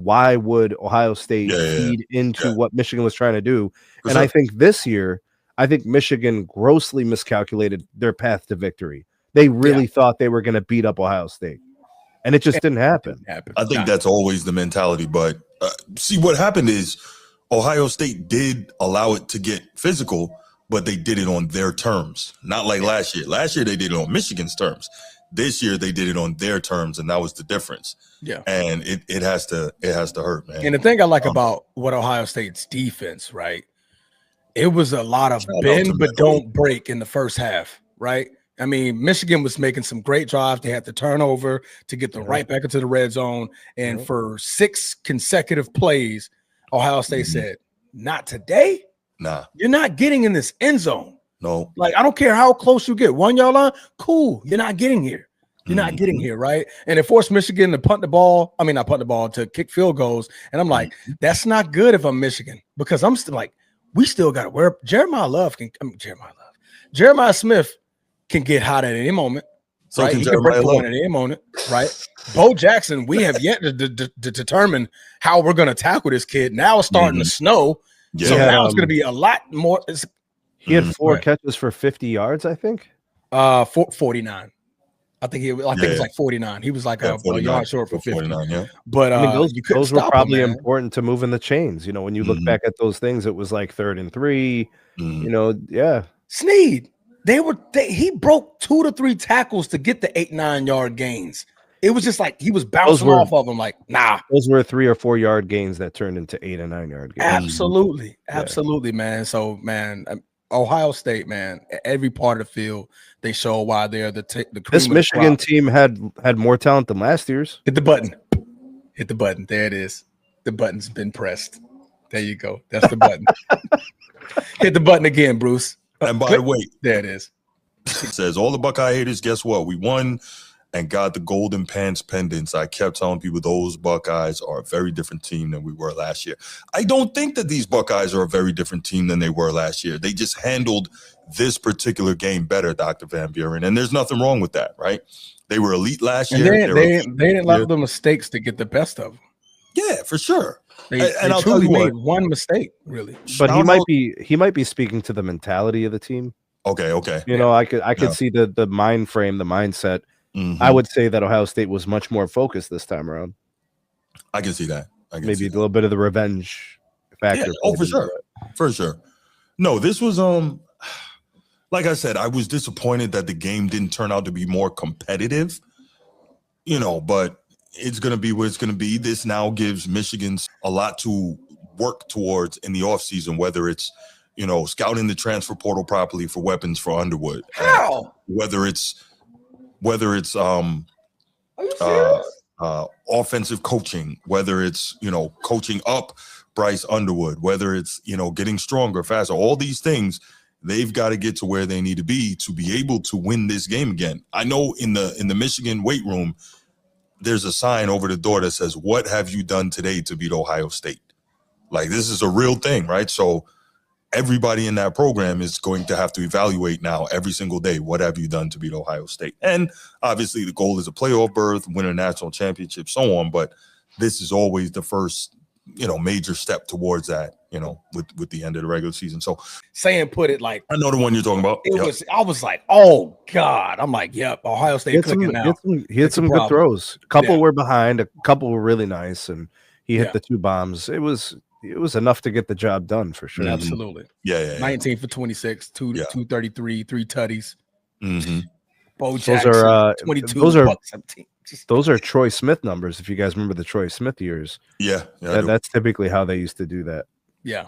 why would Ohio State feed into what Michigan was trying to do? And I think this year, I think Michigan grossly miscalculated their path to victory. They really thought they were going to beat up Ohio State, and it just didn't happen. I think that's always the mentality. But see, what happened is Ohio State did allow it to get physical, but they did it on their terms, not like last year. Last year, they did it on Michigan's terms. This year, they did it on their terms, and that was the difference. Yeah, and it has to hurt, man. And the thing I like about what Ohio State's defense, right? It was a lot of bend but don't break in the first half, right? I mean, Michigan was making some great drives. They had the turnover to get them right back into the red zone, and for 6 consecutive plays, Ohio State said, "Not today. Nah, you're not getting in this end zone. No, like I don't care how close you get, 1 yard line, cool. You're not getting here. You're not getting here, right?" And it forced Michigan to punt the ball. I mean, not punt the ball, to kick field goals. And I'm like, that's not good if I'm Michigan, because I'm still like, we still got to wear Jeremiah Smith can get hot at any moment. So right? He can break point at any moment, right? Bo Jackson, we have yet to determine how we're going to tackle this kid. Now it's starting to snow. Yeah. So now it's going to be a lot more. He had 4 catches for 50 yards, I think. 49. I think it was like 49. He was like a yard short for 50. 49, yeah. But I mean, those were probably important to moving the chains. You know, when you look back at those things, it was like 3rd and 3. You know, Sneed, he broke 2 to 3 tackles to get the 8-9 yard gains. It was just like he was bouncing off of them. Like, nah. Those were 3 or 4 yard gains that turned into 8 and 9 yard gains. Absolutely, man. So, man, Ohio State, man, every part of the field, they show why they're the cream. This Michigan team had more talent than last year's. Hit the button. There it is. The button's been pressed. There you go. That's the button. Hit the button again, Bruce. And by the way, there it is. It says, all the Buckeye haters, guess what? We won and got the golden pants pendants. I kept telling people those Buckeyes are a very different team than we were last year. I don't think that these Buckeyes are a very different team than they were last year. They just handled this particular game better, Dr. Van Buren, and there's nothing wrong with that, right? They were elite last year. They didn't allow the mistakes to get the best of them. Yeah, for sure. They truly made one mistake, really. But he might be speaking to the mentality of the team. Okay. You know, I could see the mind frame, the mindset. I would say that Ohio State was much more focused this time around. I can see that. Maybe a little bit of the revenge factor. Yeah. Oh, for sure. No, this was like I said, I was disappointed that the game didn't turn out to be more competitive. You know, but it's going to be what it's going to be. This now gives Michigan a lot to work towards in the offseason, whether it's, you know, scouting the transfer portal properly for weapons for Underwood. How? Whether it's offensive coaching, whether it's, you know, coaching up Bryce Underwood, whether it's, you know, getting stronger, faster, all these things, they've got to get to where they need to be able to win this game again. I know in the Michigan weight room, there's a sign over the door that says, "What have you done today to beat Ohio State?" Like, this is a real thing, right? So everybody in that program is going to have to evaluate now every single day, what have you done to beat Ohio State? And obviously the goal is a playoff berth, win a national championship, so on. But this is always the first, you know, major step towards that, you know, with the end of the regular season. So Sayin put it like, I know the one you're talking about. I was like, oh God. I'm like, yep, Ohio State clicking now. He had some good throws. A couple were behind, a couple were really nice, and he hit the 2 bombs. It was enough to get the job done for sure. Absolutely. Yeah. 19 for 26, 233, 3 tutties. Bo Those Jackson, are 22. Those are Troy Smith numbers. If you guys remember the Troy Smith years, yeah, that's typically how they used to do that. Yeah.